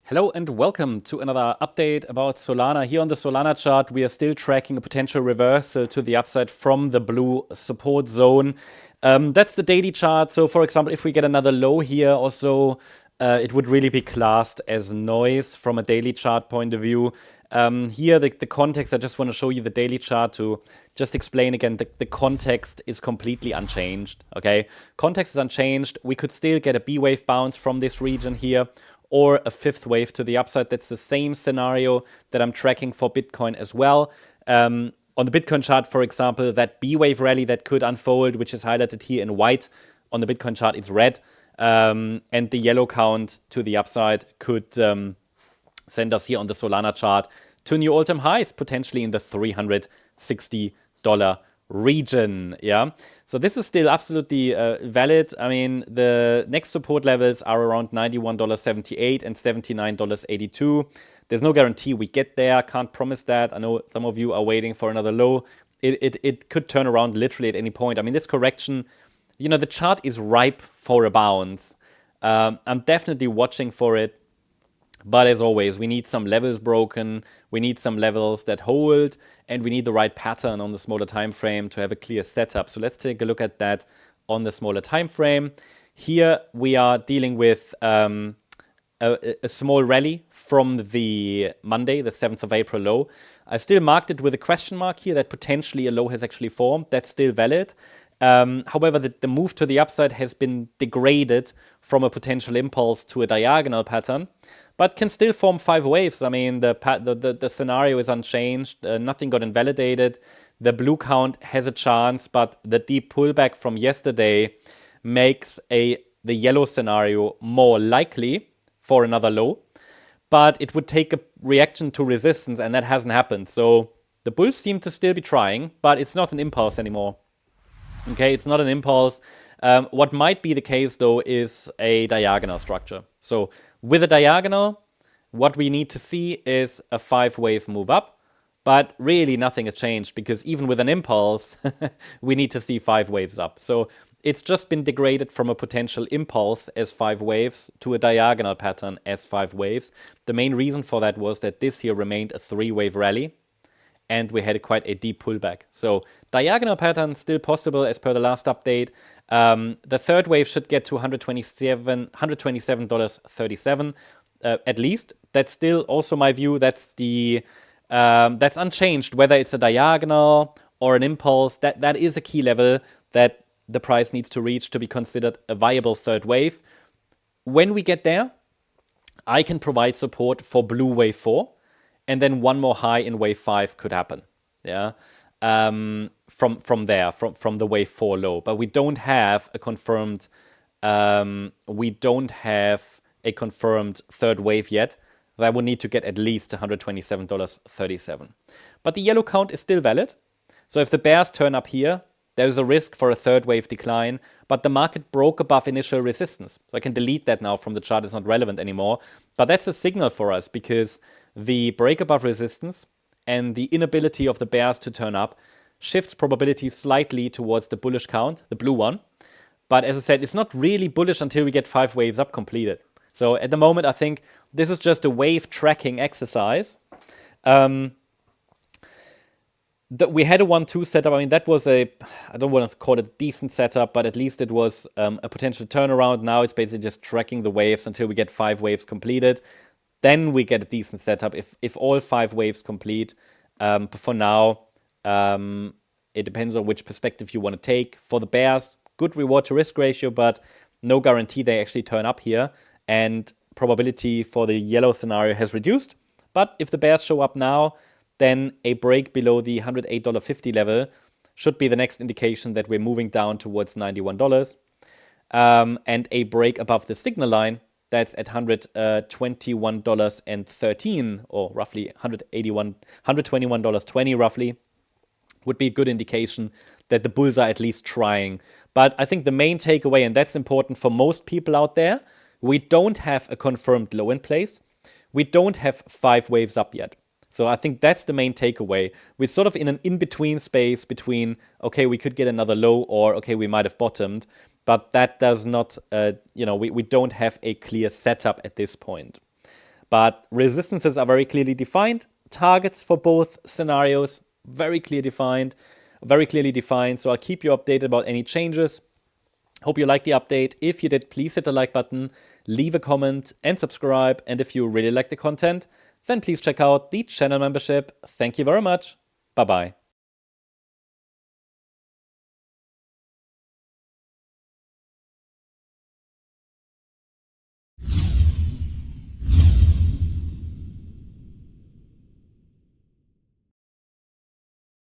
Hello and welcome to another update about Solana. Here on the Solana chart, we are still tracking a potential reversal to the upside from the blue support zone. That's the daily chart. So for example, if we get another low here or so, it would really be classed as noise from a daily chart point of view. Here, the context, I just want to show you the daily chart to just explain again, the context is completely unchanged, okay? Context is unchanged. We could still get a B wave bounce from this region here, or a fifth wave to the upside. That's the same scenario that I'm tracking for Bitcoin as well. On the Bitcoin chart, for example, that B wave rally that could unfold, which is highlighted here in white. On the Bitcoin chart, it's red. And the yellow count to the upside could send us here on the Solana chart to new all-time highs, potentially in the $360 region. Yeah, so this is still absolutely valid. I mean, the next support levels are around $91.78 and $79.82. There's no guarantee we get there. Can't promise that. I know some of you are waiting for another low. It could turn around literally at any point. I mean, this correction, you know, the chart is ripe for a bounce. I'm definitely watching for it. But as always, we need some levels broken, we need some levels that hold, and we need the right pattern on the smaller time frame to have a clear setup. So let's take a look at that on the smaller time frame. Here we are dealing with a small rally from the Monday, the 7th of April low. I still marked it with a question mark here that potentially a low has actually formed. That's still valid. However, the move to the upside has been degraded from a potential impulse to a diagonal pattern, but can still form 5 waves. I mean, the scenario is unchanged. Nothing got invalidated. The blue count has a chance, but the deep pullback from yesterday makes the yellow scenario more likely for another low. But it would take a reaction to resistance, and that hasn't happened. So the bulls seem to still be trying, but it's not an impulse anymore. Okay, it's not an impulse. What might be the case, though, is a diagonal structure. So with a diagonal, what we need to see is a 5-wave move up. But really, nothing has changed, because even with an impulse, we need to see 5 waves up. So it's just been degraded from a potential impulse as 5 waves to a diagonal pattern as 5 waves. The main reason for that was that this here remained a 3-wave rally, and we had quite a deep pullback. So diagonal pattern still possible as per the last update. The third wave should get to $127.37 at least. That's still also my view. That's unchanged. Whether it's a diagonal or an impulse, that is a key level that the price needs to reach to be considered a viable third wave. When we get there, I can provide support for blue wave 4. And then one more high in wave 5 could happen, yeah, from the wave 4 low. But we don't have a confirmed third wave yet. That would need to get at least $127.37. But the yellow count is still valid. So if the bears turn up here, there's a risk for a third wave decline, but the market broke above initial resistance. So I can delete that now from the chart. It's not relevant anymore. But that's a signal for us, because the break above resistance and the inability of the bears to turn up shifts probability slightly towards the bullish count, the blue one. But as I said, it's not really bullish until we get 5 waves up completed. So at the moment, I think this is just a wave tracking exercise. We had a 1-2 setup. I mean, that was I don't want to call it a decent setup, but at least it was a potential turnaround. Now it's basically just tracking the waves until we get 5 waves completed. Then we get a decent setup if all 5 waves complete. But for now, it depends on which perspective you want to take. For the bears, good reward to risk ratio, but no guarantee they actually turn up here. And probability for the yellow scenario has reduced. But if the bears show up now, then a break below the $108.50 level should be the next indication that we're moving down towards $91. And a break above the signal line, that's at $121.13, or roughly $121.20 roughly, would be a good indication that the bulls are at least trying. But I think the main takeaway, and that's important for most people out there, we don't have a confirmed low in place. We don't have 5 waves up yet. So I think that's the main takeaway. We're sort of in an in-between space between, okay, we could get another low, or okay, we might have bottomed. But that does not, we don't have a clear setup at this point. But resistances are very clearly defined. Targets for both scenarios, very clearly defined. So I'll keep you updated about any changes. Hope you liked the update. If you did, please hit the like button, leave a comment, and subscribe. And if you really like the content, then please check out the channel membership. Thank you very much. Bye-bye.